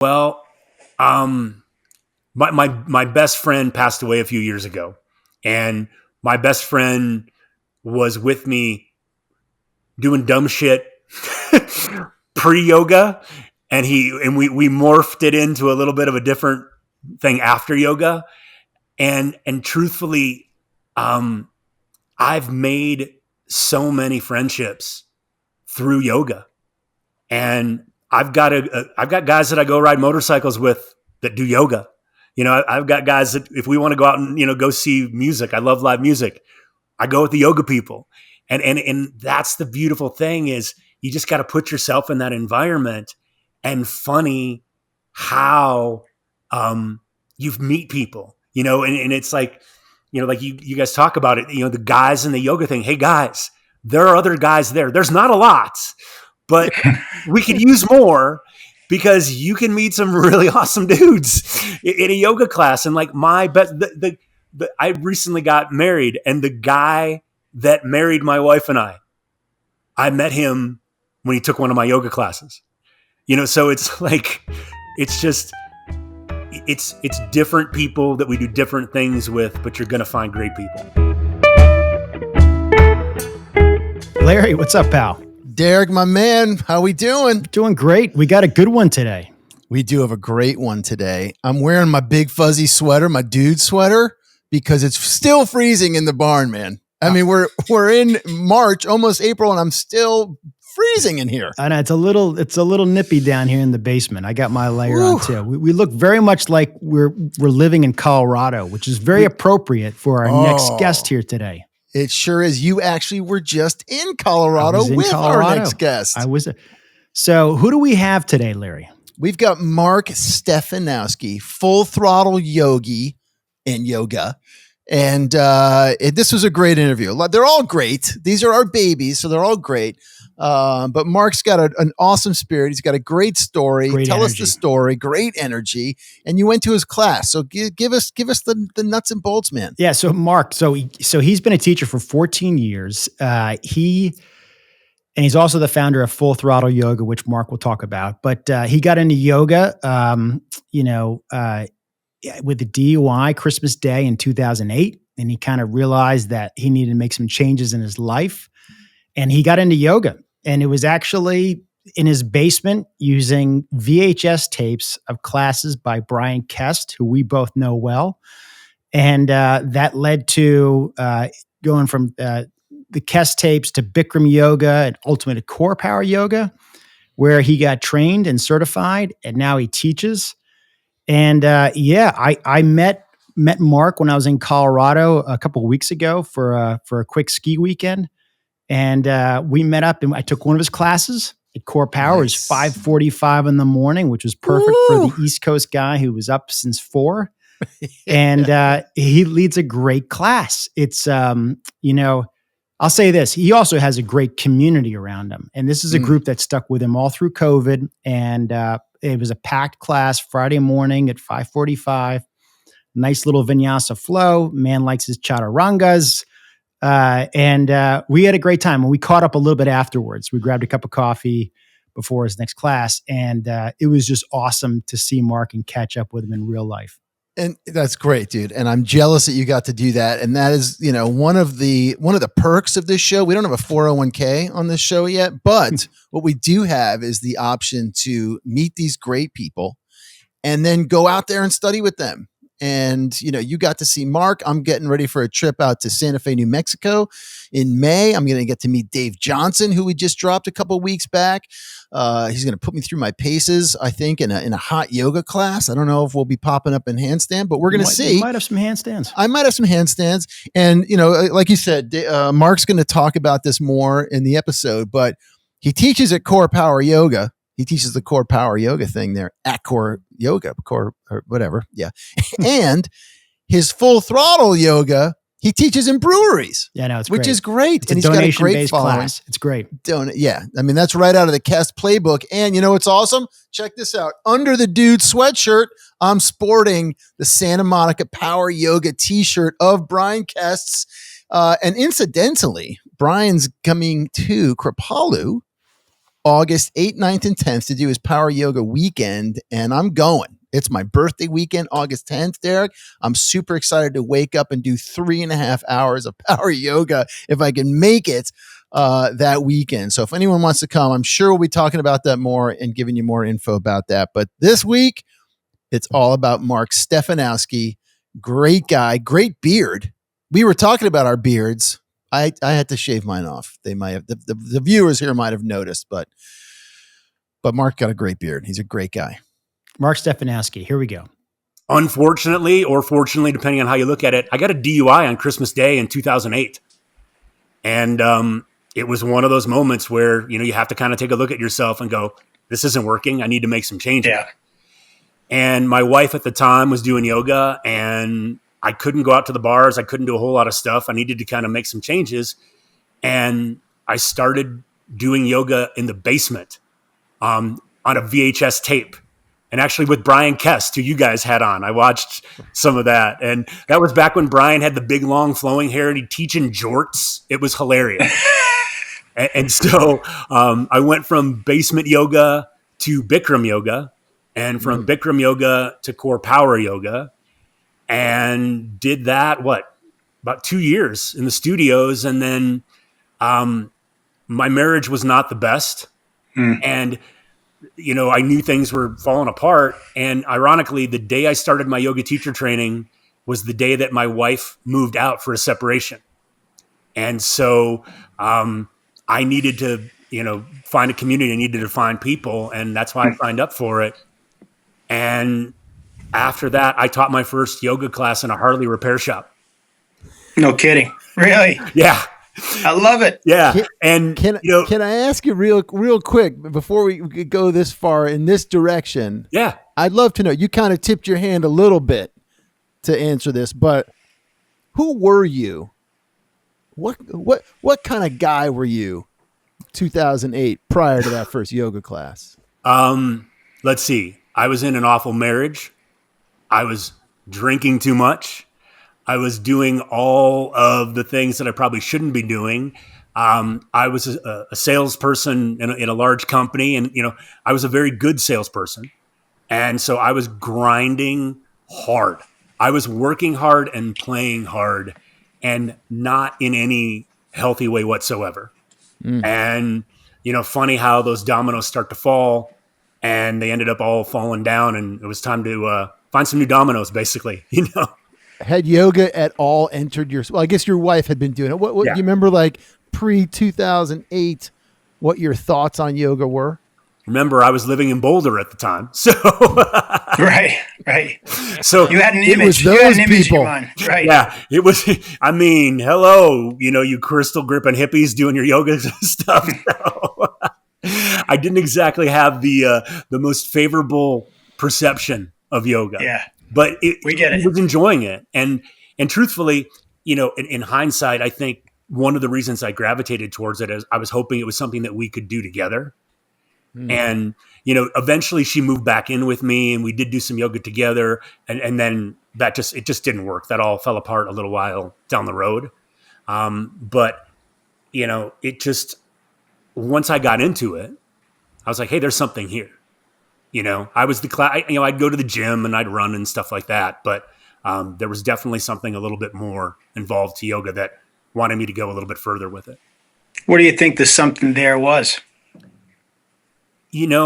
Well, my best friend passed away a few years ago, and my best friend was with me doing dumb shit pre-yoga, and we morphed it into a little bit of a different thing after yoga. And truthfully, I've made so many friendships through yoga, and I've got guys that I go ride motorcycles with that do yoga. I've got guys that if we want to go out and go see music, I love live music. I go with the yoga people, and that's the beautiful thing is you just got to put yourself in that environment. And funny how you meet people, and it's like like you guys talk about it, the guys in the yoga thing. Hey guys, there are other guys there. There's not a lot, but we could use more because you can meet some really awesome dudes in a yoga class. And like I recently got married, and the guy that married my wife and I met him when he took one of my yoga classes. So it's like, it's different people that we do different things with, but you're going to find great people. Larry, what's up, pal? Derek, my man, how we doing? Doing great. We got a good one today. We do have a great one today. I'm wearing my big fuzzy sweater, my dude sweater, because it's still freezing in the barn, man. I mean, we're in March, almost April, and I'm still freezing in here. I know it's a little nippy down here in the basement. I got my layer on too. We look very much like we're living in Colorado, which is very appropriate for our next guest here today. It sure is. You actually were just in Colorado with our next guest. I was. So who do we have today, Larry? We've got Mark Stefanowski, full throttle yogi and yoga. And this was a great interview. They're all great. These are our babies, so they're all great. But Mark's got an awesome spirit. He's got a great story. Tell us the story. Great energy. And you went to his class. So give us the nuts and bolts, man. Yeah. So Mark, so he's been a teacher for 14 years. And he's also the founder of Full Throttle Yoga, which Mark will talk about. But he got into yoga, with the DUI Christmas Day in 2008. And he kind of realized that he needed to make some changes in his life. And he got into yoga. And it was actually in his basement using VHS tapes of classes by Bryan Kest, who we both know well. And that led to going from the Kest tapes to Bikram yoga and ultimately CorePower Yoga, where he got trained and certified. And now he teaches. And I met Mark when I was in Colorado a couple of weeks ago for a quick ski weekend. And we met up and I took one of his classes at CorePower. It was 5:45 in the morning, which was perfect for the East Coast guy who was up since 4. And he leads a great class. It's, I'll say this. He also has a great community around him. And this is a group that stuck with him all through COVID. And it was a packed class Friday morning at 5:45. Nice little vinyasa flow. Man likes his chaturangas. And we had a great time, and we caught up a little bit afterwards. We grabbed a cup of coffee before his next class, and it was just awesome to see Mark and catch up with him in real life. And that's great, dude. And I'm jealous that you got to do that. And that is, one of the perks of this show. We don't have a 401k on this show yet, but what we do have is the option to meet these great people and then go out there and study with them. And, you got to see Mark. I'm getting ready for a trip out to Santa Fe, New Mexico in May. I'm going to get to meet Dave Johnson, who we just dropped a couple of weeks back. He's going to put me through my paces, I think, in a hot yoga class. I don't know if we'll be popping up in handstand, but we're going to see. You might have some handstands. I might have some handstands. And, like you said, Mark's going to talk about this more in the episode, but he teaches at CorePower Yoga. He teaches the CorePower Yoga thing there at Core Yoga, Core or whatever. Yeah. And his Full Throttle Yoga, he teaches in breweries. Yeah, no, it's which great. Is great. It's and a he's got a great donation-based following. Class. It's great. Yeah. I mean, that's right out of the Kest playbook. And you know what's awesome? Check this out. Under the dude sweatshirt, I'm sporting the Santa Monica Power Yoga t-shirt of Bryan Kest's. And incidentally, Brian's coming to Kripalu August 8th, 9th, and 10th to do his Power Yoga weekend, and I'm going. It's my birthday weekend, August 10th, Derek. I'm super excited to wake up and do 3.5 hours of Power Yoga if I can make it that weekend. So if anyone wants to come, I'm sure we'll be talking about that more and giving you more info about that. But this week, it's all about Mark Stefanowski. Great guy, great beard. We were talking about our beards. I had to shave mine off. They might have the viewers here might have noticed, but Mark got a great beard. He's a great guy. Mark Stefanowski. Here we go. Unfortunately, or fortunately, depending on how you look at it, I got a DUI on Christmas Day in 2008. And it was one of those moments where, you have to kind of take a look at yourself and go, this isn't working. I need to make some changes. Yeah. And my wife at the time was doing yoga, and I couldn't go out to the bars. I couldn't do a whole lot of stuff. I needed to kind of make some changes. And I started doing yoga in the basement on a VHS tape. And actually with Bryan Kest, who you guys had on. I watched some of that. And that was back when Bryan had the big, long, flowing hair, and he'd teach in jorts. It was hilarious. and so I went from basement yoga to Bikram yoga, and from Bikram yoga to CorePower Yoga, and did that, about 2 years in the studios. And then my marriage was not the best. And, I knew things were falling apart. And ironically, the day I started my yoga teacher training was the day that my wife moved out for a separation. And so I needed to, find a community. I needed to find people. And that's why I signed up for it. And after that, I taught my first yoga class in a Harley repair shop. No kidding. Really? Yeah. I love it. Yeah. Can I ask you real quick before we go this far in this direction? Yeah. I'd love to know. You kind of tipped your hand a little bit to answer this, but who were you? What kind of guy were you 2008 prior to that first yoga class? Let's see. I was in an awful marriage. I was drinking too much. I was doing all of the things that I probably shouldn't be doing. I was a salesperson in a large company, and I was a very good salesperson. And so I was grinding hard. I was working hard and playing hard, and not in any healthy way whatsoever. And funny how those dominoes start to fall, and they ended up all falling down, and it was time to find some new dominoes, basically. Had yoga at all entered your? Well, I guess your wife had been doing it. What Yeah. do you remember, like pre-2008? What your thoughts on yoga were? Remember, I was living in Boulder at the time, so Right. so You had an It was image. You had those an image people. in mind. Right. yeah, it was. I mean, hello, you crystal gripping hippies doing your yoga stuff. So, I didn't exactly have the most favorable perception of yoga. Yeah. But We get it. I was enjoying it. And truthfully, in hindsight, I think one of the reasons I gravitated towards it is I was hoping it was something that we could do together. And, eventually she moved back in with me, and we did do some yoga together. And then it just didn't work. That all fell apart a little while down the road. But, it just, once I got into it, I was like, hey, there's something here. I was the class, I'd go to the gym and I'd run and stuff like that. But there was definitely something a little bit more involved to yoga that wanted me to go a little bit further with it. What do you think the something there was? And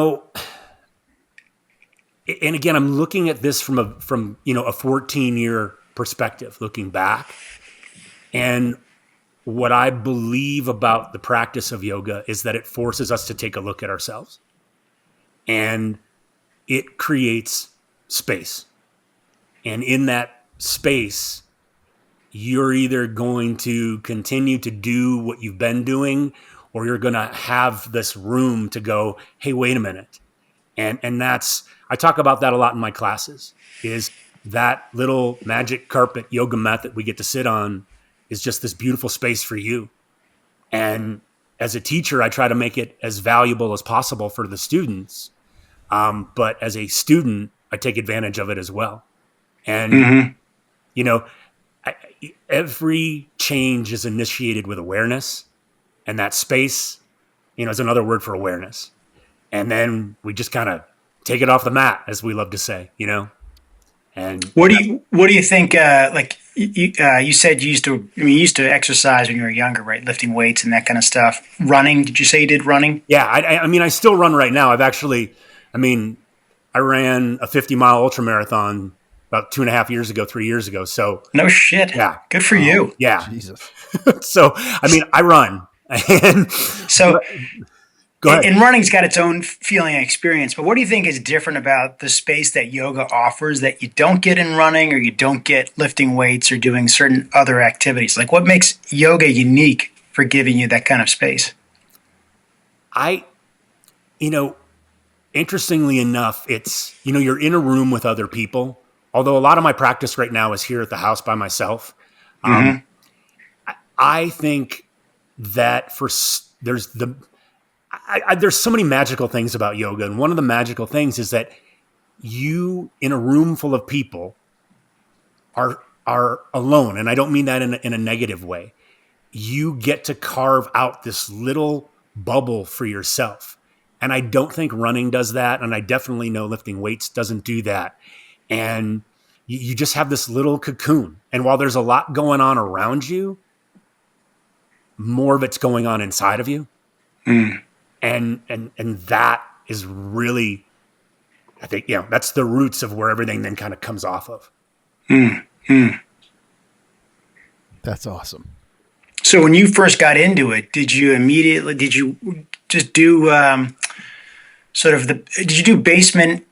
again, I'm looking at this from a 14-year perspective, looking back. And what I believe about the practice of yoga is that it forces us to take a look at ourselves. And it creates space. And in that space, you're either going to continue to do what you've been doing, or you're going to have this room to go, hey, wait a minute. And that's, I talk about that a lot in my classes, is that little magic carpet yoga mat that we get to sit on is just this beautiful space for you. And as a teacher, I try to make it as valuable as possible for the students. But as a student, I take advantage of it as well. And, every change is initiated with awareness, and that space is another word for awareness. And then we just kind of take it off the mat, as we love to say, And What do you think? Like you said, you used to exercise when you were younger, right? Lifting weights and that kind of stuff. Running? Did you say you did running? yeah, I mean, I still run right now. I ran a 50-mile ultra marathon about 3 years ago. So No shit. yeah, Good for you. yeah. Jesus. So I mean, I run. And So go ahead. and running's got its own feeling and experience, but what do you think is different about the space that yoga offers that you don't get in running, or you don't get lifting weights or doing certain other activities? Like, what makes yoga unique for giving you that kind of space? Interestingly enough, it's, you're in a room with other people. Although a lot of my practice right now is here at the house by myself. I think that there's so many magical things about yoga. And one of the magical things is that you, in a room full of people, are alone. And I don't mean that in a negative way. You get to carve out this little bubble for yourself. And I don't think running does that. And I definitely know lifting weights doesn't do that. And you just have this little cocoon. And while there's a lot going on around you, more of it's going on inside of you. And that is really, I think, that's the roots of where everything then kind of comes off of. That's awesome. So when you first got into it, did you just do did you do basement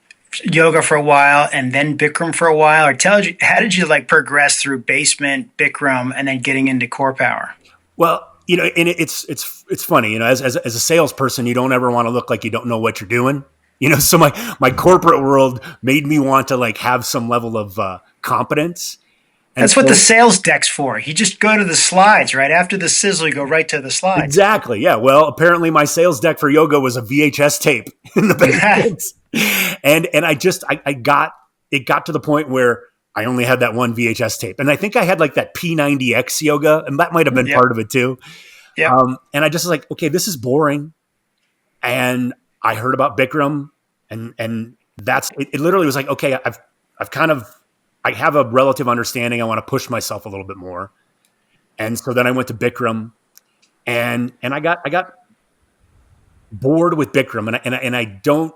yoga for a while and then Bikram for a while, or how did you like progress through basement, Bikram, and then getting into CorePower? Well, and it's funny, as a salesperson, you don't ever want to look like you don't know what you're doing. So my corporate world made me want to like have some level of competence. And that's what the sales deck's for. You just go to the slides, right? After the sizzle, you go right to the slides. Exactly. Yeah. Well, apparently my sales deck for yoga was a VHS tape in the basement. and it got to the point where I only had that one VHS tape. And I think I had like that P90X yoga, and that might have been part of it too. Yeah. And I just was like, okay, this is boring. And I heard about Bikram, and that's it literally was like, okay, I have a relative understanding. I want to push myself a little bit more. And so then I went to Bikram, and I got bored with Bikram, and I don't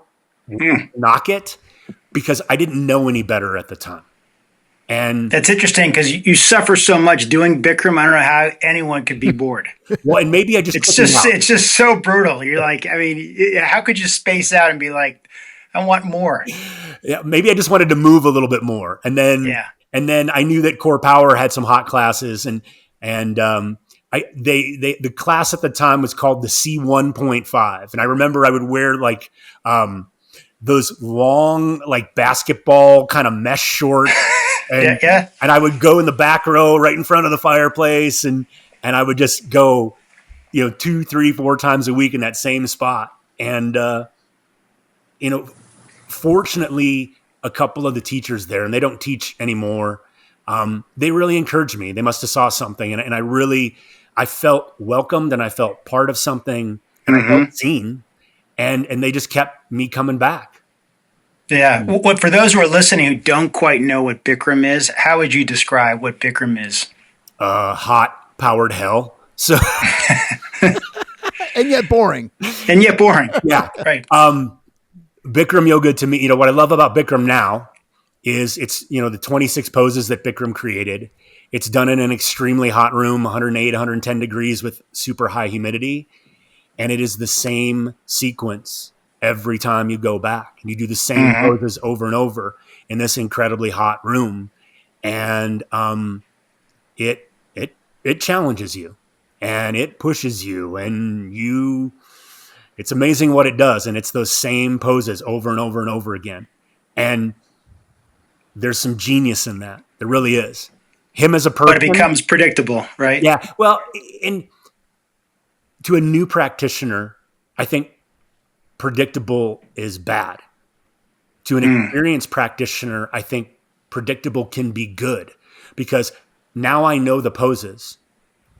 knock it because I didn't know any better at the time. And that's interesting because you suffer so much doing Bikram. I don't know how anyone could be bored. Well, and maybe it's just so brutal. You're like, I mean, how could you space out and be like, I want more? Yeah, maybe I just wanted to move a little bit more, and then I knew that CorePower had some hot classes, and the class at the time was called the C1.5, and I remember I would wear like those long like basketball kind of mesh shorts. And I would go in the back row right in front of the fireplace, and I would just go, 2, 3, 4 times a week in that same spot. And, fortunately, a couple of the teachers there, and they don't teach anymore, they really encouraged me. They must have saw something. And I felt welcomed, and I felt part of something, and I felt seen. And they just kept me coming back. Yeah. What for those who are listening who don't quite know what Bikram is, how would you describe what Bikram is? Hot powered hell. So, and yet boring. Yeah. Right. Bikram yoga to me, what I love about Bikram now is it's, the 26 poses that Bikram created. It's done in an extremely hot room, 108, 110 degrees with super high humidity. And it is the same sequence every time you go back, and you do the same poses over and over in this incredibly hot room. And it challenges you, and it pushes you, and it's amazing what it does. And it's those same poses over and over and over again. And there's some genius in that. There really is. Him as a person. But it becomes predictable, right? Yeah. Well, to a new practitioner, I think predictable is bad. To an experienced practitioner, I think predictable can be good, because now I know the poses.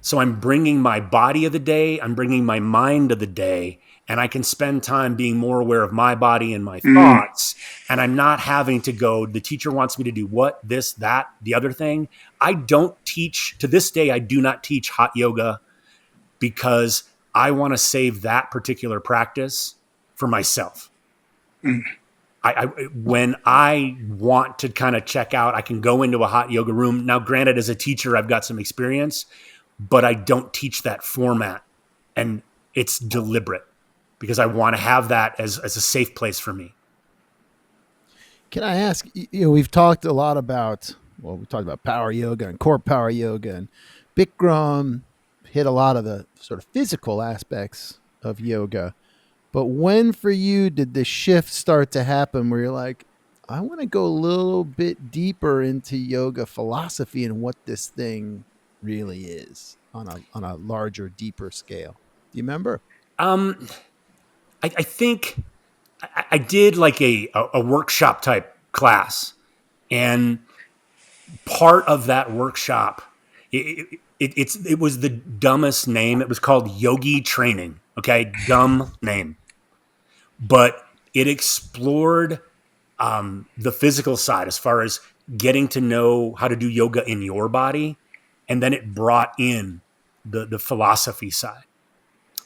So I'm bringing my body of the day, I'm bringing my mind of the day, and I can spend time being more aware of my body and my thoughts. And I'm not having to go, the teacher wants me to do what, this, that, the other thing. I don't teach, to this day, I do not teach hot yoga because I want to save that particular practice for myself. When I want to kind of check out, I can go into a hot yoga room. Now, granted, as a teacher, I've got some experience, but I don't teach that format, and it's deliberate because I want to have that as a safe place for me. Can I ask, we've talked a lot about, we talked about power yoga and CorePower Yoga, and Bikram hit a lot of the sort of physical aspects of yoga. But when for you did the shift start to happen where you're like, I want to go a little bit deeper into yoga philosophy and what this thing really is on a larger, deeper scale? Do you remember? I think I did like a workshop type class, and part of that workshop, it was the dumbest name. It was called Yogi Training. Okay, dumb name, but it explored the physical side as far as getting to know how to do yoga in your body, and then it brought in the philosophy side,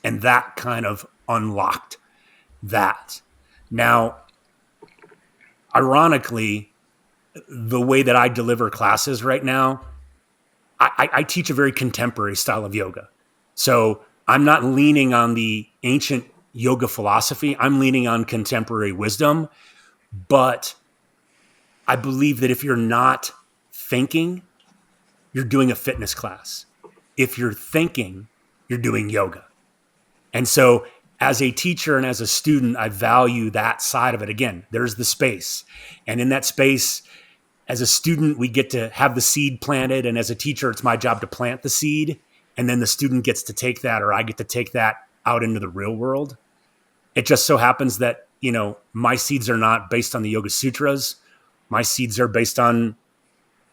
and that kind of unlocked that. Now, ironically, the way that I deliver classes right now, I teach a very contemporary style of yoga. So I'm not leaning on the ancient yoga philosophy. I'm leaning on contemporary wisdom. But I believe that if you're not thinking, you're doing a fitness class. If you're thinking, you're doing yoga. And so as a teacher and as a student, I value that side of it. Again, there's the space. And in that space, as a student, we get to have the seed planted. And as a teacher, it's my job to plant the seed. And then the student gets to take that, or I get to take that out into the real world. It just so happens that, my seeds are not based on the Yoga Sutras. My seeds are based on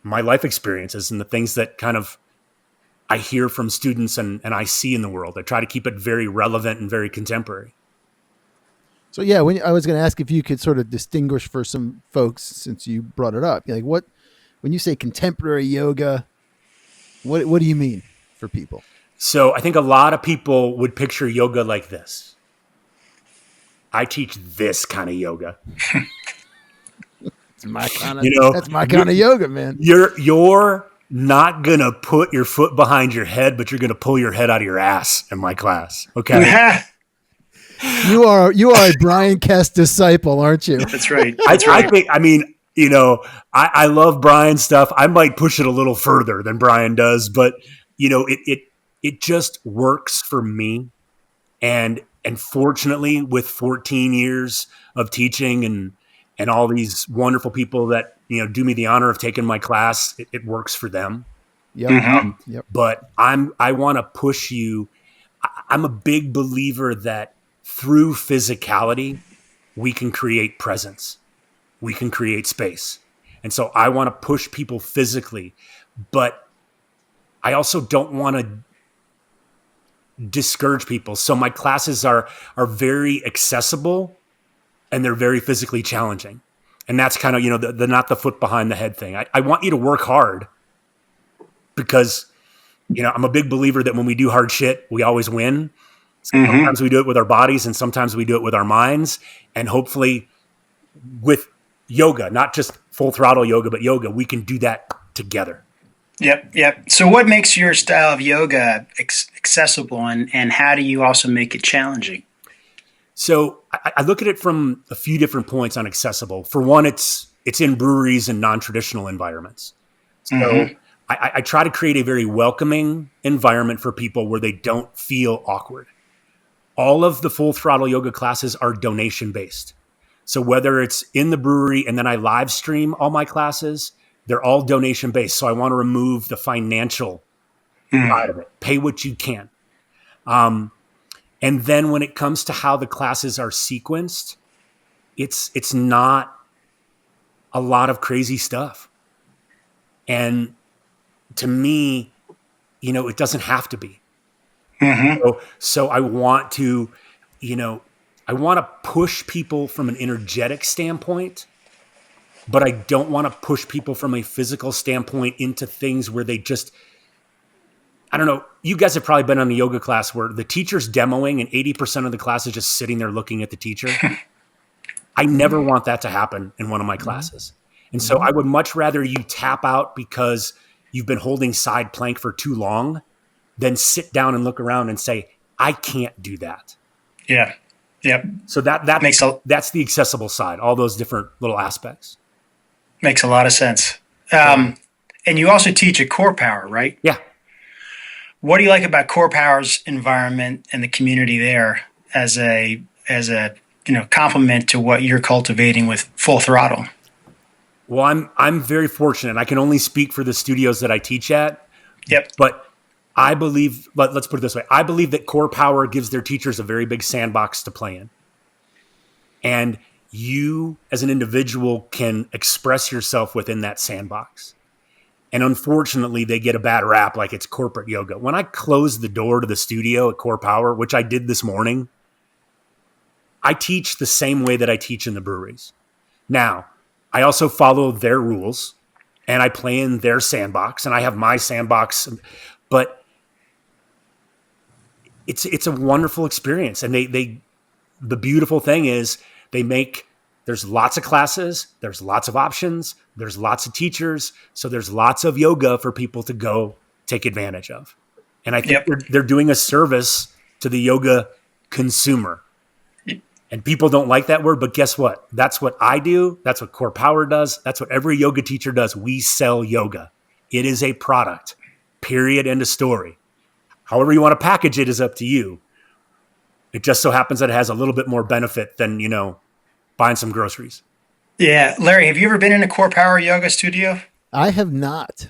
my life experiences and the things that kind of I hear from students and I see in the world. I try to keep it very relevant and very contemporary. So yeah, when I was going to ask if you could sort of distinguish for some folks, since you brought it up, like when you say contemporary yoga, what do you mean for people? So I think a lot of people would picture yoga like this. I teach this kind of yoga. It's my kind of, that's my kind of yoga, man. You're not going to put your foot behind your head, but you're going to pull your head out of your ass in my class. Okay. You are a Bryan Kest disciple, aren't you? That's right. I think, I love Bryan's stuff. I might push it a little further than Bryan does, but it just works for me. And fortunately, with 14 years of teaching and all these wonderful people that, do me the honor of taking my class, it works for them. Yep. Yep. But I want to push you. I'm a big believer that through physicality, we can create presence. We can create space. And so I want to push people physically, but I also don't want to discourage people. So my classes are very accessible and they're very physically challenging. And that's kind of, the not the foot behind the head thing. I want you to work hard because, I'm a big believer that when we do hard shit, we always win. Sometimes we do it with our bodies and sometimes we do it with our minds. And hopefully with yoga, not just full throttle yoga, but yoga, we can do that together. Yep. So what makes your style of yoga accessible and how do you also make it challenging? So I look at it from a few different points on accessible. For one, it's in breweries and non-traditional environments. So I try to create a very welcoming environment for people where they don't feel awkward. All of the full throttle yoga classes are donation based. So whether it's in the brewery and then I live stream all my classes, they're all donation based. So I want to remove the financial side of it. Pay what you can. And then when it comes to how the classes are sequenced, it's not a lot of crazy stuff. And to me, it doesn't have to be. Mm-hmm. So I want to, I want to push people from an energetic standpoint, but I don't want to push people from a physical standpoint into things where they just, I don't know. You guys have probably been on a yoga class where the teacher's demoing and 80% of the class is just sitting there looking at the teacher. I never want that to happen in one of my classes. And so I would much rather you tap out because you've been holding side plank for too long than sit down and look around and say, I can't do that. Yeah. Yep. So that's the accessible side, all those different little aspects. Makes a lot of sense. And you also teach at CorePower, right? Yeah. What do you like about CorePower's environment and the community there as a complement to what you're cultivating with Full Throttle? Well, I'm very fortunate. I can only speak for the studios that I teach at. Yep. But I believe, let's put it this way. I believe that CorePower gives their teachers a very big sandbox to play in. And you as an individual can express yourself within that sandbox. And unfortunately, they get a bad rap like it's corporate yoga. When I closed the door to the studio at CorePower, which I did this morning, I teach the same way that I teach in the breweries. Now, I also follow their rules and I play in their sandbox and I have my sandbox, but it's a wonderful experience. And the beautiful thing is there's lots of classes, there's lots of options, there's lots of teachers. So there's lots of yoga for people to go take advantage of. And I think they're doing a service to the yoga consumer. And people don't like that word, but guess what? That's what I do. That's what CorePower does. That's what every yoga teacher does. We sell yoga. It is a product, period, end of story. However you want to package it is up to you. It just so happens that it has a little bit more benefit than, buying some groceries. Yeah. Larry, have you ever been in a CorePower yoga studio? I have not.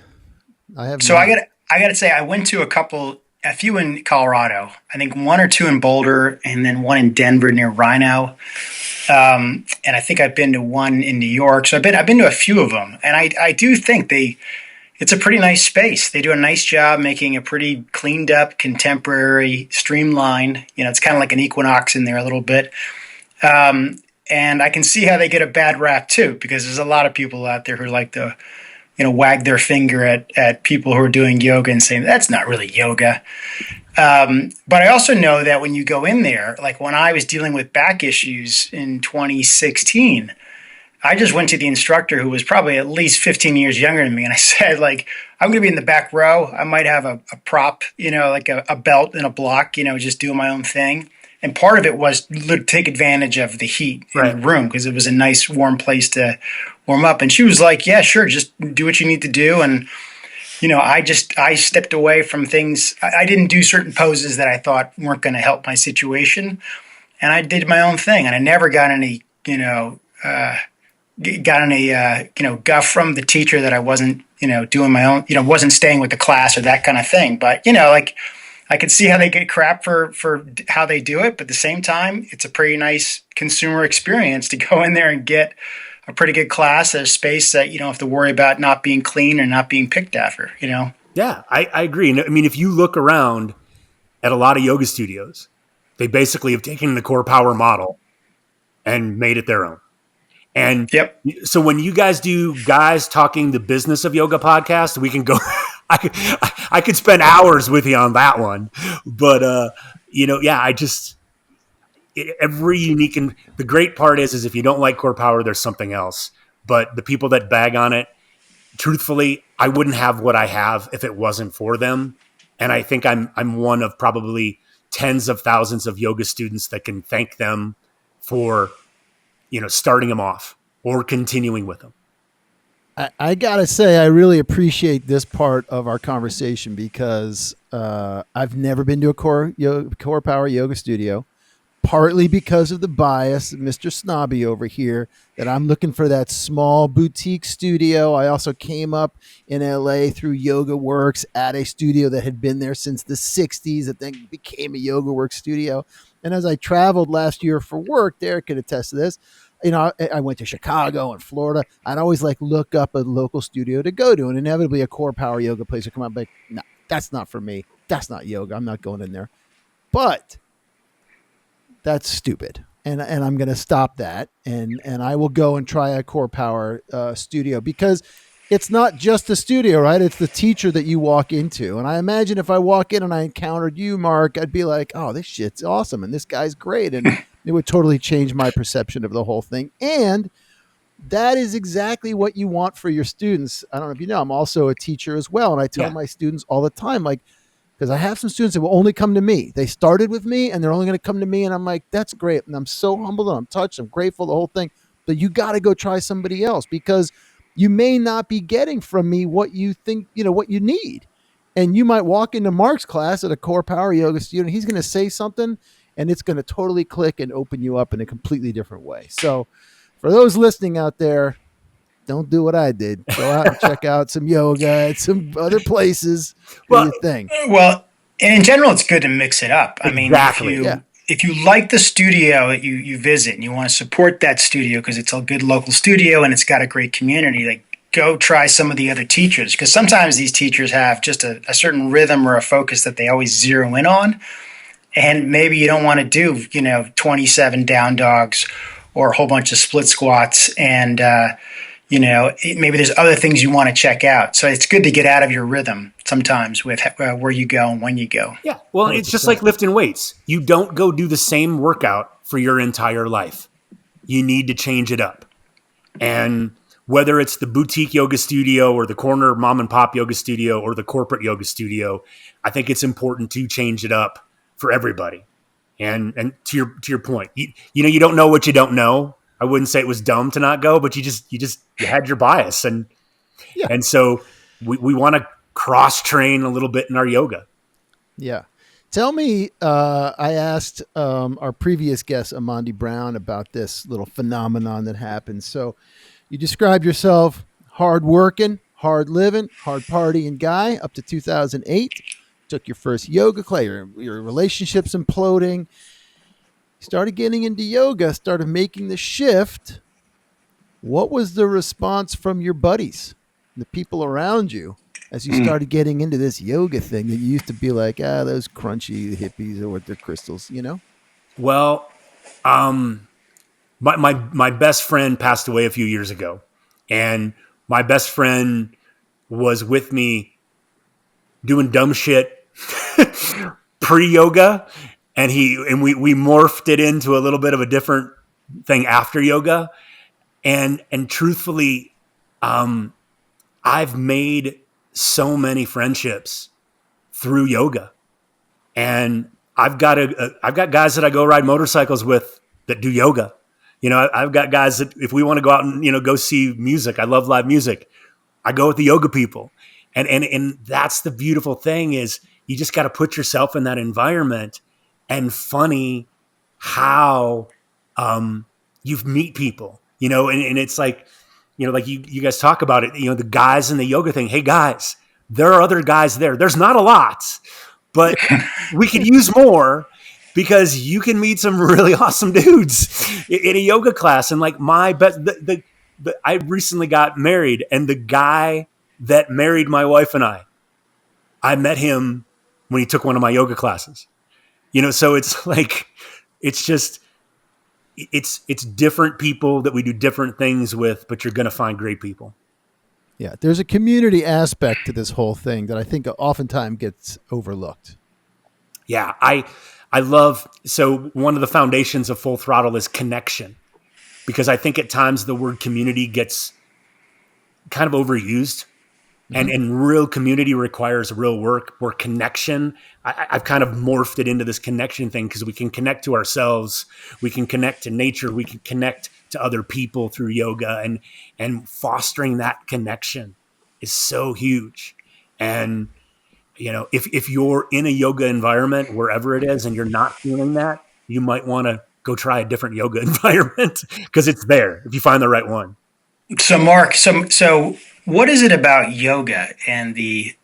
So I got to say, I went to a few in Colorado. I think one or two in Boulder, and then one in Denver near Rhino. And I think I've been to one in New York. So I've been to a few of them, and I do think it's a pretty nice space. They do a nice job making a pretty cleaned up, contemporary, streamlined. It's kind of like an Equinox in there a little bit. And I can see how they get a bad rap too, because there's a lot of people out there who like to, wag their finger at people who are doing yoga and saying, that's not really yoga. But I also know that when you go in there, like when I was dealing with back issues in 2016, I just went to the instructor who was probably at least 15 years younger than me. And I said, I'm going to be in the back row. I might have a prop, like a belt and a block, just doing my own thing. And part of it was to take advantage of the heat in the room because it was a nice warm place to warm up. And she was like, yeah, sure. Just do what you need to do. And, I stepped away from things. I didn't do certain poses that I thought weren't going to help my situation. And I did my own thing. And I never got any, guff from the teacher that I wasn't, doing my own, wasn't staying with the class or that kind of thing. But, I could see how they get crap for how they do it, but at the same time, it's a pretty nice consumer experience to go in there and get a pretty good class at a space that you don't have to worry about not being clean or not being picked after, Yeah, I agree. I mean, if you look around at a lot of yoga studios, they basically have taken the CorePower model and made it their own. And so when you guys do Guys Talking the Business of Yoga podcast, we can go I could spend hours with you on that one, but every unique, and the great part is if you don't like CorePower, there's something else. But the people that bag on it, truthfully, I wouldn't have what I have if it wasn't for them. And I think I'm one of probably tens of thousands of yoga students that can thank them for, starting them off or continuing with them. I gotta say, I really appreciate this part of our conversation because I've never been to a CorePower yoga studio, partly because of the bias of Mr. Snobby over here, that I'm looking for that small boutique studio. I also came up in LA through Yoga Works at a studio that had been there since the 60s that then became a Yoga Works studio. And as I traveled last year for work, Derek could attest to this, I went to Chicago and Florida. I'd always look up a local studio to go to, and inevitably a CorePower yoga place would come up like, no, that's not for me. That's not yoga. I'm not going in there. But that's stupid. And I'm going to stop that. And I will go and try a CorePower studio, because it's not just the studio, right? It's the teacher that you walk into. And I imagine if I walk in and I encountered you, Mark, I'd be like, oh, this shit's awesome. And this guy's great. And it would totally change my perception of the whole thing. And that is exactly what you want for your students. I don't know if you know, I'm also a teacher as well. And I tell my students all the time, like, because I have some students that will only come to me. They started with me and they're only going to come to me. And I'm like, that's great. And I'm so humbled and I'm touched. I'm grateful, the whole thing. But you got to go try somebody else, because you may not be getting from me what you think, what you need. And you might walk into Mark's class at a CorePower Yoga studio and he's going to say something and it's going to totally click and open you up in a completely different way. So for those listening out there, don't do what I did. Go out and check out some yoga at some other places. Do your thing. Well, and in general, it's good to mix it up. I mean, if you like the studio that you visit and you want to support that studio because it's a good local studio and it's got a great community, like, go try some of the other teachers, because sometimes these teachers have just a certain rhythm or a focus that they always zero in on. And maybe you don't want to do, 27 down dogs or a whole bunch of split squats. And, maybe there's other things you want to check out. So it's good to get out of your rhythm sometimes with where you go and when you go. Yeah. Well, 100%. It's just like lifting weights. You don't go do the same workout for your entire life. You need to change it up. And whether it's the boutique yoga studio or the corner mom and pop yoga studio or the corporate yoga studio, I think it's important to change it up for everybody. And to your point, you don't know what you don't know. I wouldn't say it was dumb to not go, but you had your bias. And so we want to cross train a little bit in our yoga. Yeah. Tell me, I asked our previous guest, Amandi Brown, about this little phenomenon that happened. So you describe yourself hard-working, hard-living, hard-partying guy up to 2008. Took your first yoga class, your relationships imploding. Started getting into yoga, started making the shift. What was the response from your buddies, the people around you, as you started getting into this yoga thing that you used to be like, those crunchy hippies or with their crystals, Well, my best friend passed away a few years ago, and my best friend was with me doing dumb shit pre-yoga. And we morphed it into a little bit of a different thing after yoga. And truthfully, I've made so many friendships through yoga. And I've got guys that I go ride motorcycles with that do yoga. I've got guys that if we want to go out and, go see music, I love live music, I go with the yoga people. And that's the beautiful thing is you just got to put yourself in that environment. And funny how you meet people, and it's like, like you guys talk about it, the guys in the yoga thing. Hey guys, there are other guys there. There's not a lot, but we could use more because you can meet some really awesome dudes in a yoga class. And like I recently got married, and the guy that married my wife and I met him when he took one of my yoga classes. So it's like, it's different people that we do different things with, but you're going to find great people. Yeah. There's a community aspect to this whole thing that I think oftentimes gets overlooked. Yeah. I love, so one of the foundations of Full Throttle is connection, because I think at times the word community gets kind of overused. And real community requires real work or connection. I've kind of morphed it into this connection thing because we can connect to ourselves. We can connect to nature. We can connect to other people through yoga, and fostering that connection is so huge. And, if you're in a yoga environment, wherever it is, and you're not feeling that, you might want to go try a different yoga environment because it's there if you find the right one. So Mark, so what is it about yoga and the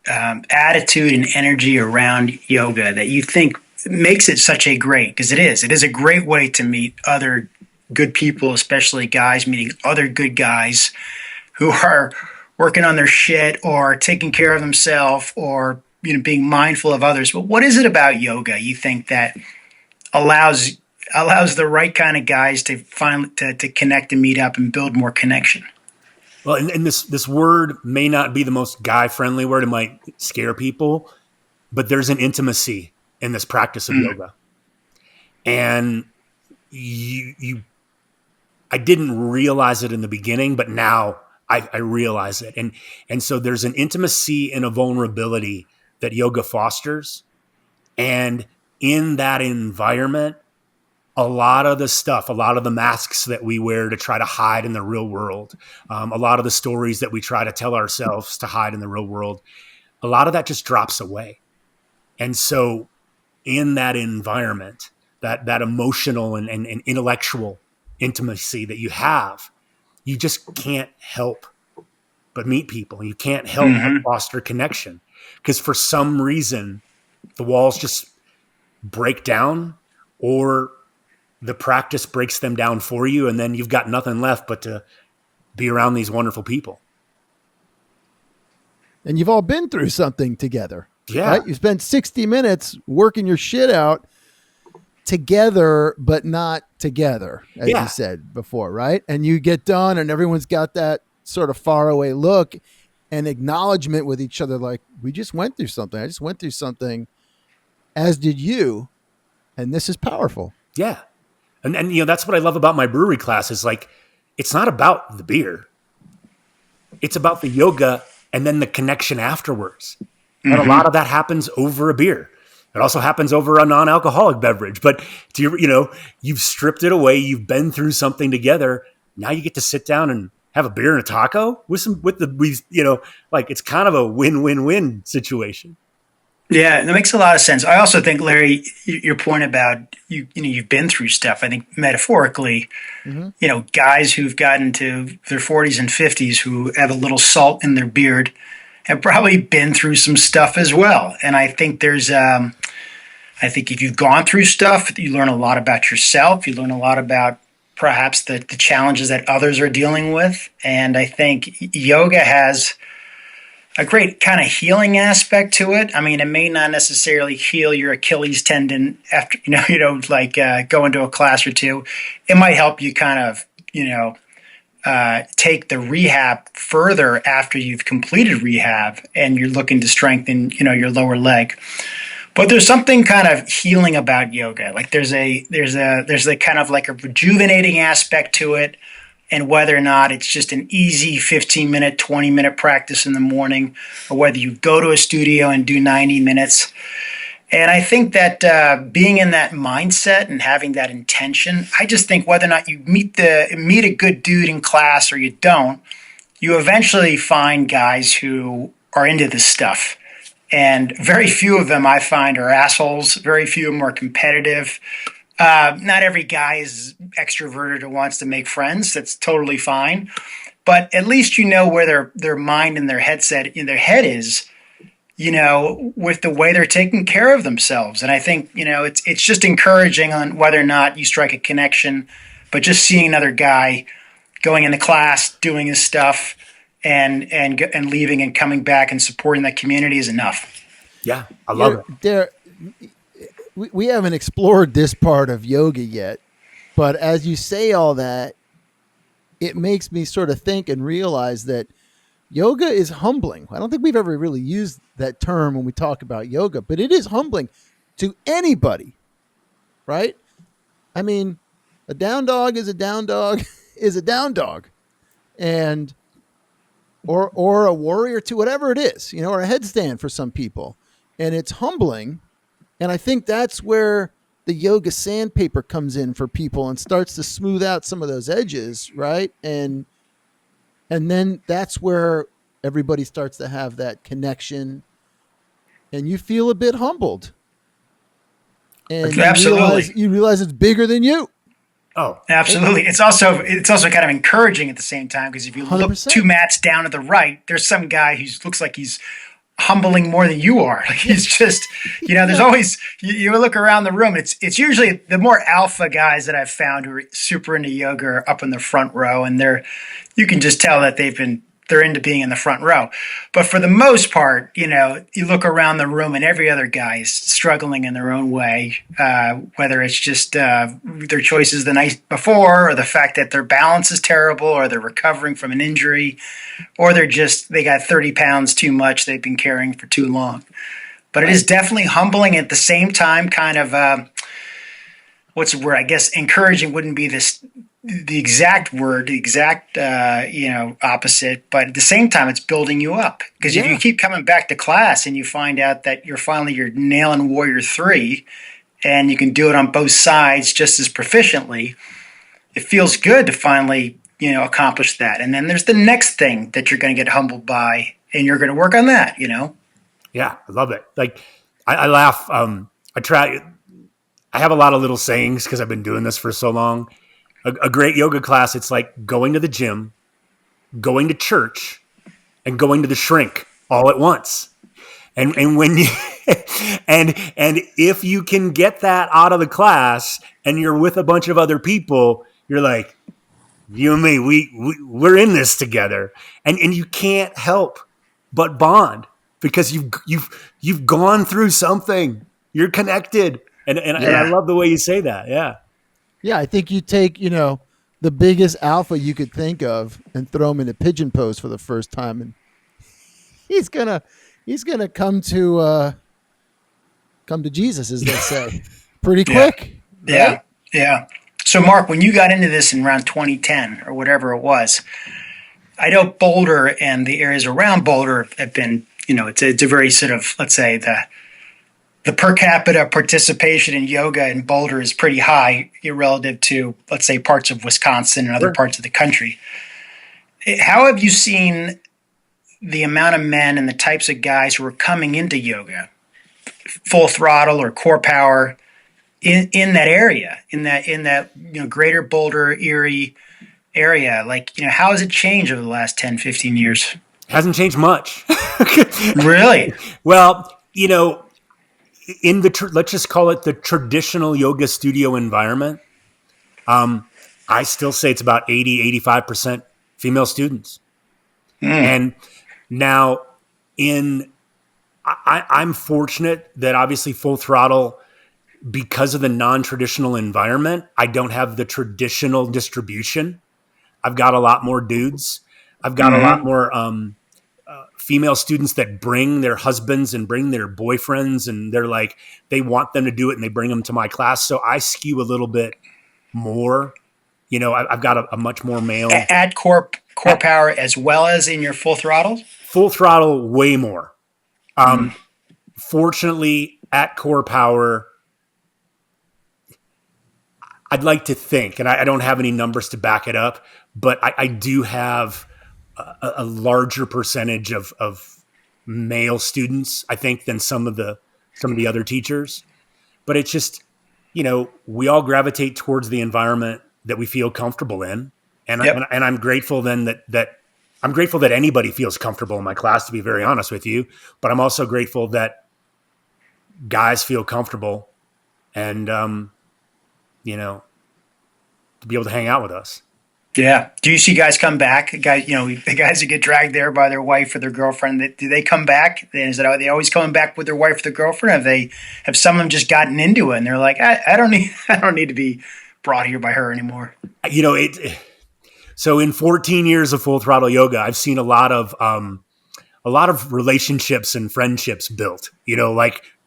attitude and energy around yoga that you think makes it such a great, because it is a great way to meet other good people, especially guys meeting other good guys who are working on their shit or taking care of themselves or being mindful of others. But what is it about yoga you think that allows the right kind of guys to to connect and meet up and build more connection? Well, and this word may not be the most guy friendly word. It might scare people, but there's an intimacy in this practice of yoga. And I didn't realize it in the beginning, but now I realize it. And so there's an intimacy and a vulnerability that yoga fosters. And in that environment, a lot of the masks that we wear to try to hide in the real world, a lot of the stories that we try to tell ourselves to hide in the real world, a lot of that just drops away. And so in that environment, that emotional and intellectual intimacy that you have, you just can't help but meet people. You can't help but foster connection, because for some reason the walls just break down, or the practice breaks them down for you, and then you've got nothing left but to be around these wonderful people. And you've all been through something together. Yeah. Right? You spent 60 minutes working your shit out together, but not together, as you said before, right? And you get done and everyone's got that sort of faraway look and acknowledgement with each other, like, we just went through something. I just went through something, as did you. And this is powerful. Yeah. And that's what I love about my brewery class is, like, it's not about the beer. It's about the yoga and then the connection afterwards. And a lot of that happens over a beer. It also happens over a non-alcoholic beverage. But you've stripped it away. You've been through something together. Now you get to sit down and have a beer and a taco it's kind of a win-win-win situation. Yeah, that makes a lot of sense. I also think, Larry, your point about you've been through stuff. I think metaphorically, guys who've gotten to their 40s and 50s who have a little salt in their beard have probably been through some stuff as well. And I think I think if you've gone through stuff, you learn a lot about yourself. You learn a lot about perhaps the challenges that others are dealing with. And I think yoga has a great kind of healing aspect to it. I mean, it may not necessarily heal your Achilles tendon after, go into a class or two. It might help you kind of, take the rehab further after you've completed rehab and you're looking to strengthen, your lower leg. But there's something kind of healing about yoga. Like there's a kind of like a rejuvenating aspect to it. And whether or not it's just an easy 15-minute, 20-minute practice in the morning, or whether you go to a studio and do 90 minutes. And I think that being in that mindset and having that intention, I just think whether or not you meet a good dude in class or you don't, you eventually find guys who are into this stuff. And very few of them I find are assholes. Very few of them are competitive. Not every guy is extroverted or wants to make friends. That's totally fine. But at least you know where their mind and their head is, with the way they're taking care of themselves. And I think, it's just encouraging on whether or not you strike a connection, but just seeing another guy going into class, doing his stuff and leaving and coming back and supporting that community is enough. Yeah, I love it. We haven't explored this part of yoga yet, but as you say all that, it makes me sort of think and realize that yoga is humbling. I don't think we've ever really used that term when we talk about yoga, but it is humbling to anybody, right? I mean, a down dog is a down dog is a down dog, and or a warrior to whatever it is, or a headstand for some people, and it's humbling. And I think that's where the yoga sandpaper comes in for people and starts to smooth out some of those edges, right? And then that's where everybody starts to have that connection and you feel a bit humbled. And absolutely. You realize it's bigger than you. Oh, absolutely. It's also kind of encouraging at the same time, because if you 100%. look 2 mats down to the right, there's some guy who looks like he's humbling more than you are. Like he's just, there's always, you look around the room, it's usually the more alpha guys that I've found who are super into yoga are up in the front row, and you can just tell that they've been they're into being in the front row. But for the most part, you look around the room and every other guy is struggling in their own way, whether it's just their choices the night before, or the fact that their balance is terrible, or they're recovering from an injury, or they got 30 pounds too much they've been carrying for too long. But it is definitely humbling at the same time, kind of, what's the word? I guess encouraging wouldn't be the exact word, opposite. But at the same time, it's building you up. Because if you keep coming back to class and you find out that you're nailing Warrior 3 and you can do it on both sides just as proficiently, it feels good to finally, accomplish that. And then there's the next thing that you're going to get humbled by, and you're going to work on that, Yeah, I love it. Like, I laugh. I have a lot of little sayings because I've been doing this for so long. A great yoga class, it's like going to the gym, going to church, and going to the shrink all at once. And when you and if you can get that out of the class and you're with a bunch of other people, you're like, you and me, we're in this together. And you can't help but bond because you've gone through something. You're connected. And I love the way you say that. Yeah. Yeah, I think you take, the biggest alpha you could think of and throw him in a pigeon pose for the first time, and he's gonna come to Jesus, as they say, pretty quick. Yeah. Right? Yeah. So, Mark, when you got into this in around 2010 or whatever it was, I know Boulder and the areas around Boulder have been, it's a very sort of, let's say, the per capita participation in yoga in Boulder is pretty high relative to, let's say, parts of Wisconsin and other parts of the country. How have you seen the amount of men and the types of guys who are coming into yoga, Full Throttle or CorePower, in that area, in that greater Boulder, Erie area? Like, how has it changed over the last 10, 15 years? Hasn't changed much. Really? Well, in let's just call it the traditional yoga studio environment, I still say it's about 80-85% female students. And now I'm fortunate that obviously Full Throttle, because of the non-traditional environment, I don't have the traditional distribution. I've got a lot more dudes. I've got a lot more female students that bring their husbands and bring their boyfriends, and they want them to do it, and they bring them to my class. So I skew a little bit more. I've got a much more male at CorePower as well as in your Full Throttle. Full Throttle, way more. Fortunately, at CorePower, I'd like to think, and I don't have any numbers to back it up, but I do have a larger percentage of male students, I think, than some of the other teachers. But it's just, we all gravitate towards the environment that we feel comfortable in. And I'm grateful then that I'm grateful that anybody feels comfortable in my class, to be very honest with you. But I'm also grateful that guys feel comfortable and, to be able to hang out with us. Yeah. Do you see guys come back? The guys who get dragged there by their wife or their girlfriend, do they come back? Are they always coming back with their wife or their girlfriend? Have some of them just gotten into it and they're like, I don't need to be brought here by her anymore? So in 14 years of Full Throttle Yoga, I've seen a lot of relationships and friendships built,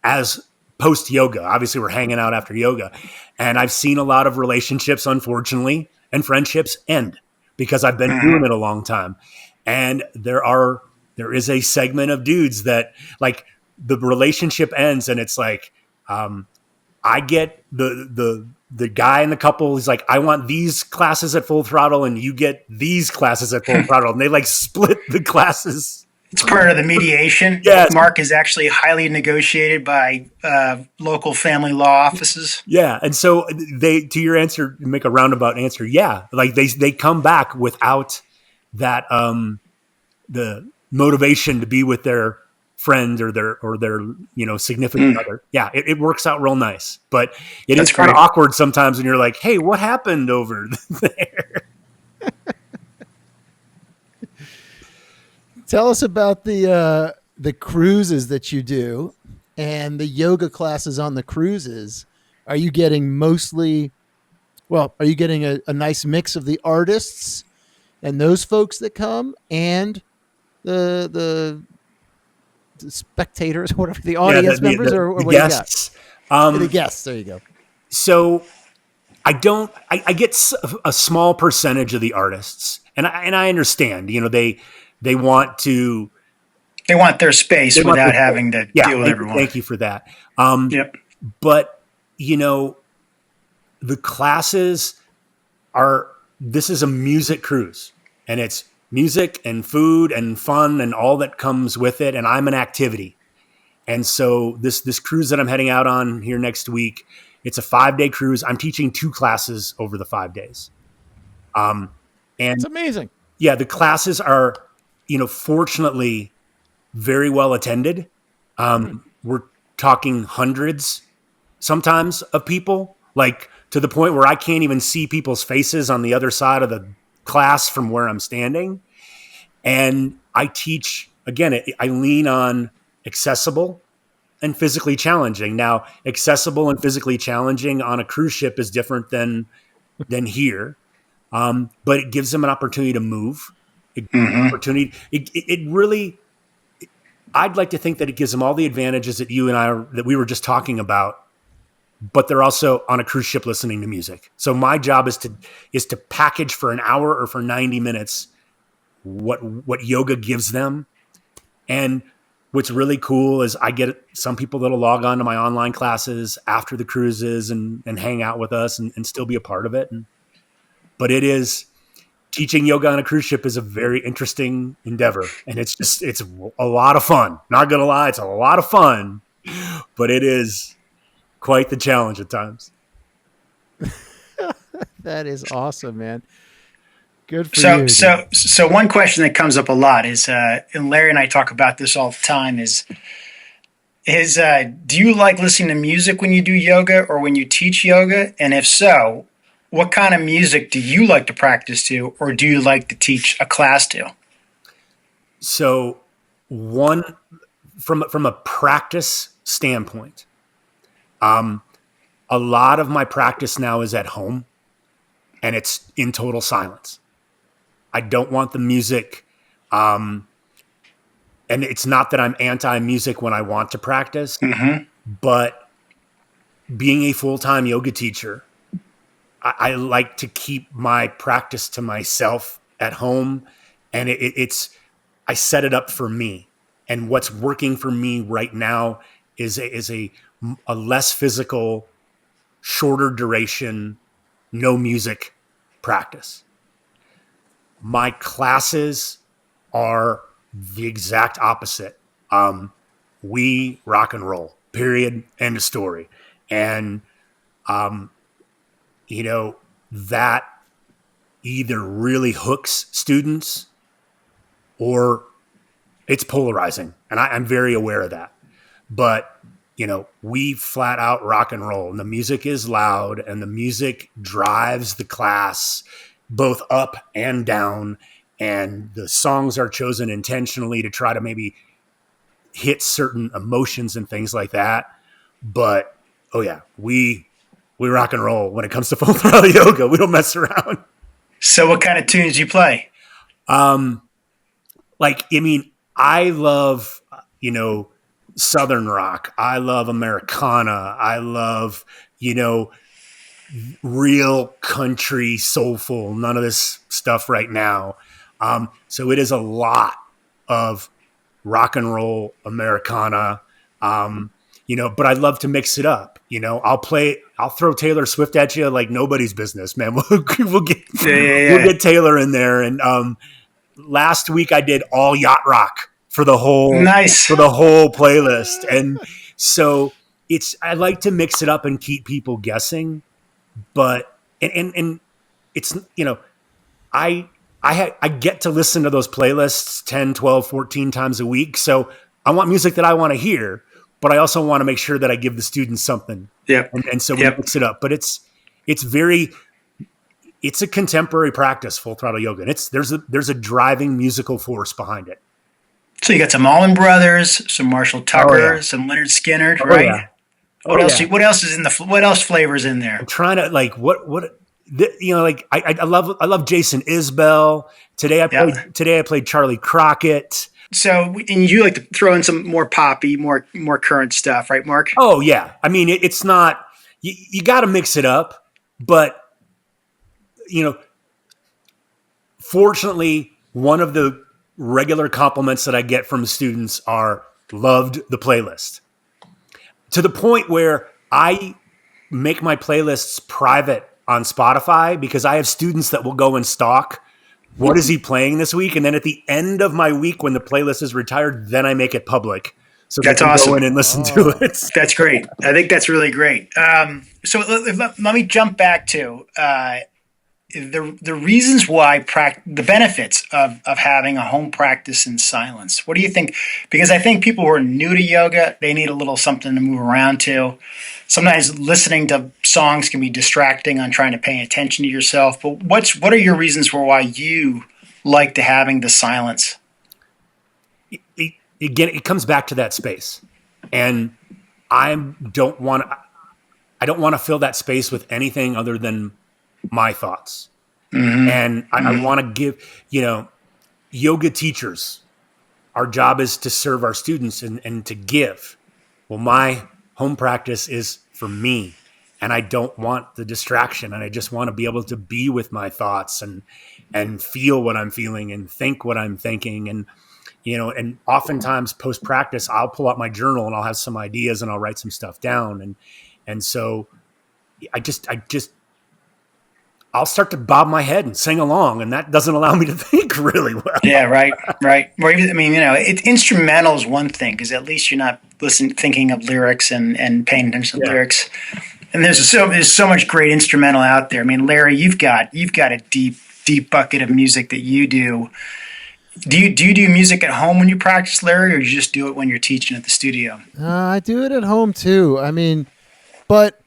as post yoga. Obviously we're hanging out after yoga, and I've seen a lot of relationships, unfortunately, and friendships end because I've been doing it a long time. And there is a segment of dudes that the relationship ends and it's like, I get the guy in the couple is like, I want these classes at Full Throttle and you get these classes at Full Throttle. And they split the classes. It's part of the mediation. Yes. Mark is actually highly negotiated by local family law offices. Yeah. And so to your answer, make a roundabout answer. Yeah. They come back without that, the motivation to be with their friend or their significant other. Yeah. It works out real nice, but it's kind of awkward sometimes when you're like, hey, what happened over there? Tell us about the cruises that you do and the yoga classes on the cruises. Are you getting are you getting a nice mix of the artists and those folks that come and the spectators, whatever, the audience members, or the what do you got? guests. The guests. There you go. So I get a small percentage of the artists, and I understand, they want to, They want their space without having to deal with everyone. Thank you for that. Yep. But, the classes this is a music cruise, and it's music and food and fun and all that comes with it. And I'm an activity. And so this cruise that I'm heading out on here next week, it's a 5-day cruise. I'm teaching 2 classes over the 5 days. And It's amazing. Yeah, the classes are, fortunately very well attended. We're talking hundreds sometimes of people, like to the point where I can't even see people's faces on the other side of the class from where I'm standing. And I teach, again, I lean on accessible and physically challenging. Now, accessible and physically challenging on a cruise ship is different than here, but it gives them an opportunity to move. It really, I'd like to think that it gives them all the advantages that we were just talking about, but they're also on a cruise ship listening to music. So my job is to package for an hour or for 90 minutes what yoga gives them. And what's really cool is I get some people that'll log on to my online classes after the cruises and hang out with us and still be a part of it. But teaching yoga on a cruise ship is a very interesting endeavor. And it's a lot of fun. Not going to lie, it's a lot of fun, but it is quite the challenge at times. That is awesome, man. Good for you. So one question that comes up a lot is, and Larry and I talk about this all the time, is do you like listening to music when you do yoga or when you teach yoga? And if so, what kind of music do you like to practice to, or do you like to teach a class to? So from a practice standpoint, a lot of my practice now is at home, and it's in total silence. I don't want the music. And it's not that I'm anti-music when I want to practice, but being a full-time yoga teacher, I like to keep my practice to myself at home. And I set it up for me. And what's working for me right now is a less physical, shorter duration, no music practice. My classes are the exact opposite. We rock and roll, period, end of story. And, that either really hooks students or it's polarizing. And I'm very aware of that. But, we flat out rock and roll, and the music is loud and the music drives the class both up and down, and the songs are chosen intentionally to try to maybe hit certain emotions and things like that. But we rock and roll when it comes to full throttle yoga. We don't mess around. So what kind of tunes do you play? I love, Southern rock. I love Americana. I love, real country, soulful, none of this stuff right now. So it is a lot of rock and roll, Americana, but I love to mix it up. I'll throw Taylor Swift at you like nobody's business, man. We'll get Taylor in there. And last week I did all yacht rock for the whole playlist. And so I like to mix it up and keep people guessing. But and it's I get to listen to those playlists 10, 12, 14 times a week. So I want music that I want to hear, but I also want to make sure that I give the students something. Yeah. And so we mix it up. But it's a contemporary practice, full throttle yoga. And there's a driving musical force behind it. So you got some Allman Brothers, some Marshall Oh Tucker, yeah. some Leonard Skinner, Oh right? yeah. What Oh else? yeah. What else is in the? What else flavors in I'm there? trying to like like I love Jason Isbell. Yeah. Today I played Charlie Crockett. So, and you like to throw in some more poppy, more current stuff, right, Mark? Oh yeah. I mean it's not you got to mix it up, but you know, fortunately one of the regular compliments that I get from students are loved the playlist. To the point where I make my playlists private on Spotify because I have students that will go and stalk what is he playing this week, and then at the end of my week when the playlist is retired, then I make it public so they That's can go in awesome. and listen to it. That's great. I think that's really great. So let me jump back to the reasons why the benefits of having a home practice in silence. What do you think? Because I think people who are new to yoga, they need a little something to move around to. Sometimes listening to songs can be distracting on trying to pay attention to yourself. But what are your reasons for why you like to having the silence? Again, it comes back to that space, and I don't want to fill that space with anything other than my thoughts. Mm-hmm. And I want to give, yoga teachers, our job is to serve our students and to give. Well, my home practice is for me, and I don't want the distraction, and I just want to be able to be with my thoughts and feel what I'm feeling and think what I'm thinking. And oftentimes post practice, I'll pull out my journal and I'll have some ideas and I'll write some stuff down. And so I just I'll start to bob my head and sing along, and that doesn't allow me to think really well. Yeah, right. Or even, I mean, instrumental is one thing because at least you're not thinking of lyrics and paying attention to lyrics. And there's so much great instrumental out there. I mean, Larry, you've got a deep bucket of music that you do. Do you do music at home when you practice, Larry, or do you just do it when you're teaching at the studio? I do it at home too. I mean, but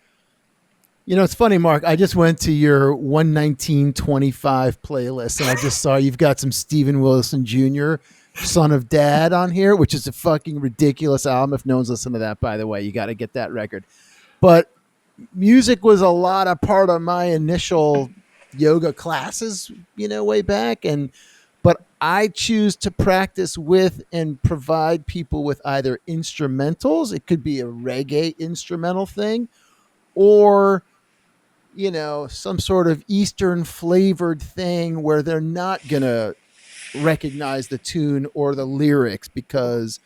it's funny, Mark. I just went to your 119.25 playlist, and I just saw you've got some Steven Wilson Jr., Son of Dad, on here, which is a fucking ridiculous album. If no one's listened to that, by the way, you got to get that record. But music was a lot of part of my initial yoga classes, way back. But I choose to practice with and provide people with either instrumentals. It could be a reggae instrumental thing, or some sort of Eastern flavored thing where they're not going to recognize the tune or the lyrics, because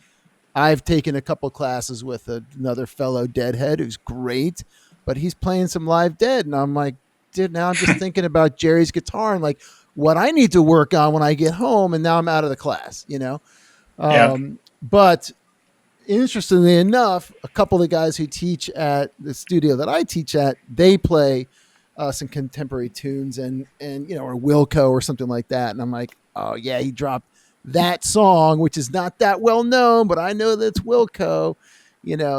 I've taken a couple classes with another fellow Deadhead who's great, but he's playing some live Dead. And I'm like, dude, now I'm just thinking about Jerry's guitar and like what I need to work on when I get home. And now I'm out of the class, But interestingly enough, a couple of the guys who teach at the studio that I teach at, they play some contemporary tunes and or Wilco or something like that. And I'm like, oh yeah, he dropped that song, which is not that well known, but I know that it's Wilco,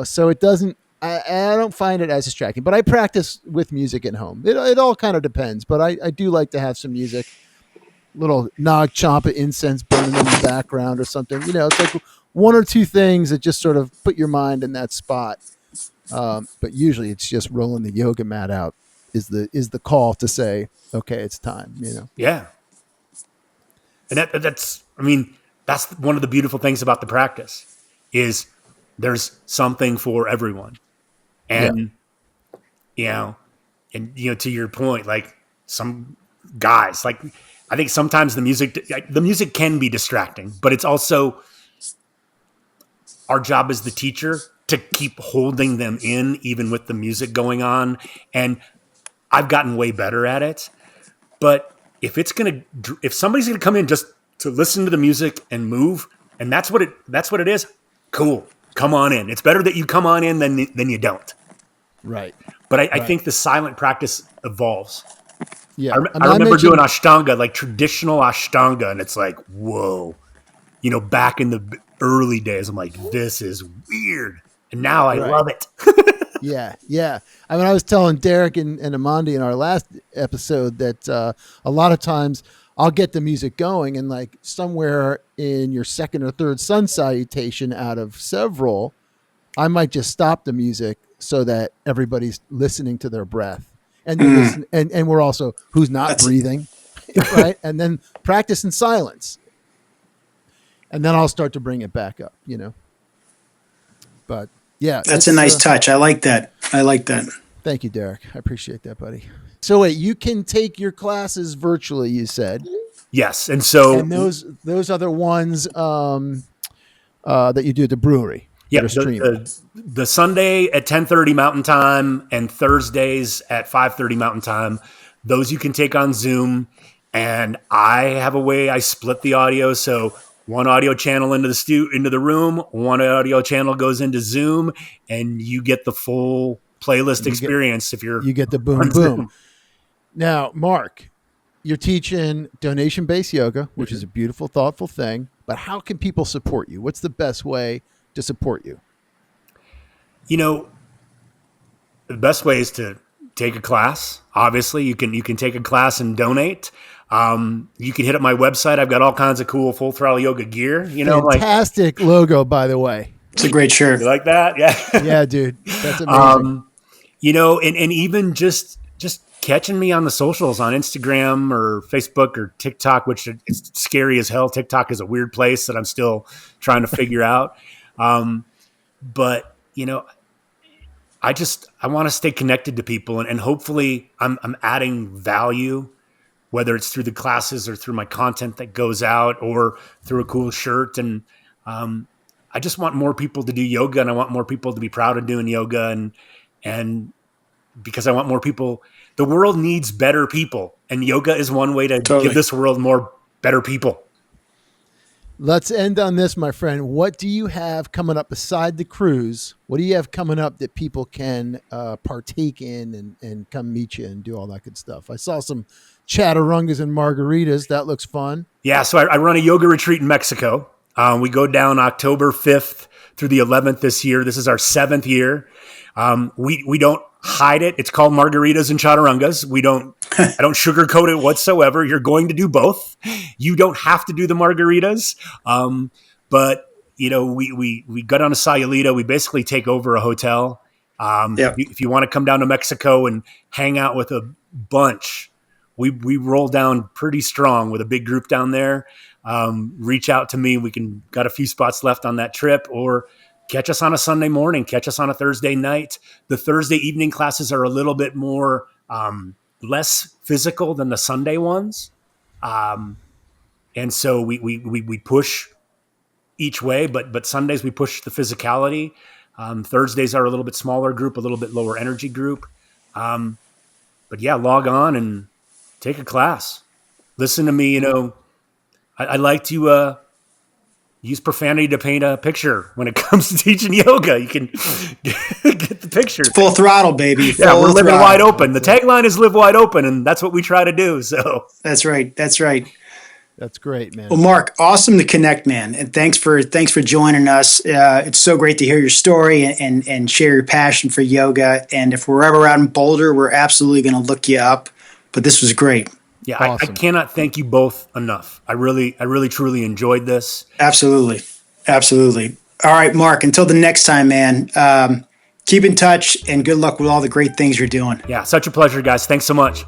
so it doesn't, I don't find it as distracting, but I practice with music at home. It all kind of depends, but I do like to have some music, little Nag Champa incense burning in the background or something. It's like one or two things that just sort of put your mind in that spot. But usually it's just rolling the yoga mat out is the call to say, okay, it's time, Yeah. And that's one of the beautiful things about the practice is there's something for everyone. And, to your point, like some guys, like I think sometimes the music can be distracting, but it's also our job as the teacher to keep holding them in, even with the music going on. And I've gotten way better at it. But if somebody's gonna come in just to listen to the music and move, and that's what it is, cool. Come on in. It's better that you come on in than you don't. Right. But I think the silent practice evolves. Yeah. I remember doing Ashtanga, like traditional Ashtanga, and it's like, whoa. Back in the early days, I'm like, this is weird. And now I love it. Yeah. I mean, I was telling Derek and Amandi in our last episode that a lot of times I'll get the music going, and like somewhere in your second or third sun salutation out of several, I might just stop the music so that everybody's listening to their breath, and you listen, and we're also who's not breathing, right? And then practice in silence, and then I'll start to bring it back up, But yeah, that's a nice touch. I like that. Thank you, Derek. I appreciate that, buddy. So wait, you can take your classes virtually, you said. Yes. And so and those are the ones that you do at the brewery. Yeah, the Sunday at 10:30 Mountain Time and Thursdays at 5:30 Mountain Time, those you can take on Zoom. And I have a way I split the audio. So one audio channel into the room, one audio channel goes into Zoom, and you get the full playlist experience. You get the boom boom. Now, Mark, you're teaching donation-based yoga, which is a beautiful, thoughtful thing. But how can people support you? What's the best way to support you? The best way is to take a class. Obviously, you can take a class and donate. You can hit up my website. I've got all kinds of cool Full Throttle Yoga gear. Fantastic logo, by the way. It's a great shirt. You like that? Yeah. Yeah, dude. That's amazing. And even just catching me on the socials on Instagram or Facebook or TikTok, which is scary as hell. TikTok is a weird place that I'm still trying to figure out. But I want to stay connected to people, and hopefully I'm adding value, whether it's through the classes or through my content that goes out or through a cool shirt. And I just want more people to do yoga, and I want more people to be proud of doing yoga, and because I want more people. The world needs better people, and yoga is one way to give this world more better people. Let's end on this, my friend. What do you have coming up beside the cruise? What do you have coming up that people can partake in and come meet you and do all that good stuff? I saw some chaturungas and margaritas. That looks fun. Yeah, so I run a yoga retreat in Mexico. We go down October 5th through the 11th this year. This is our 7th year. We don't hide it. It's called margaritas and chaturangas. I don't sugarcoat it whatsoever. You're going to do both. You don't have to do the margaritas. But we go down to Sayulita. We basically take over a hotel. If you want to come down to Mexico and hang out with a bunch, we roll down pretty strong with a big group down there. Reach out to me. Got a few spots left on that trip, or catch us on a Sunday morning, catch us on a Thursday night. The Thursday evening classes are a little bit more, less physical than the Sunday ones. And so we push each way, but Sundays we push the physicality. Thursdays are a little bit smaller group, a little bit lower energy group. But yeah, log on and take a class. Listen to me. I like to, use profanity to paint a picture when it comes to teaching yoga. You can get the picture. Full throttle, baby. Yeah, we're living wide open. The tagline is live wide open, and that's what we try to do. So that's right. That's great, man. Well, Mark, awesome to connect, man. And thanks for joining us. It's so great to hear your story and share your passion for yoga. And if we're ever out in Boulder, we're absolutely going to look you up. But this was great. Yeah, awesome. I cannot thank you both enough. I really, truly enjoyed this. Absolutely. All right, Mark, until the next time, man, keep in touch and good luck with all the great things you're doing. Yeah, such a pleasure, guys. Thanks so much.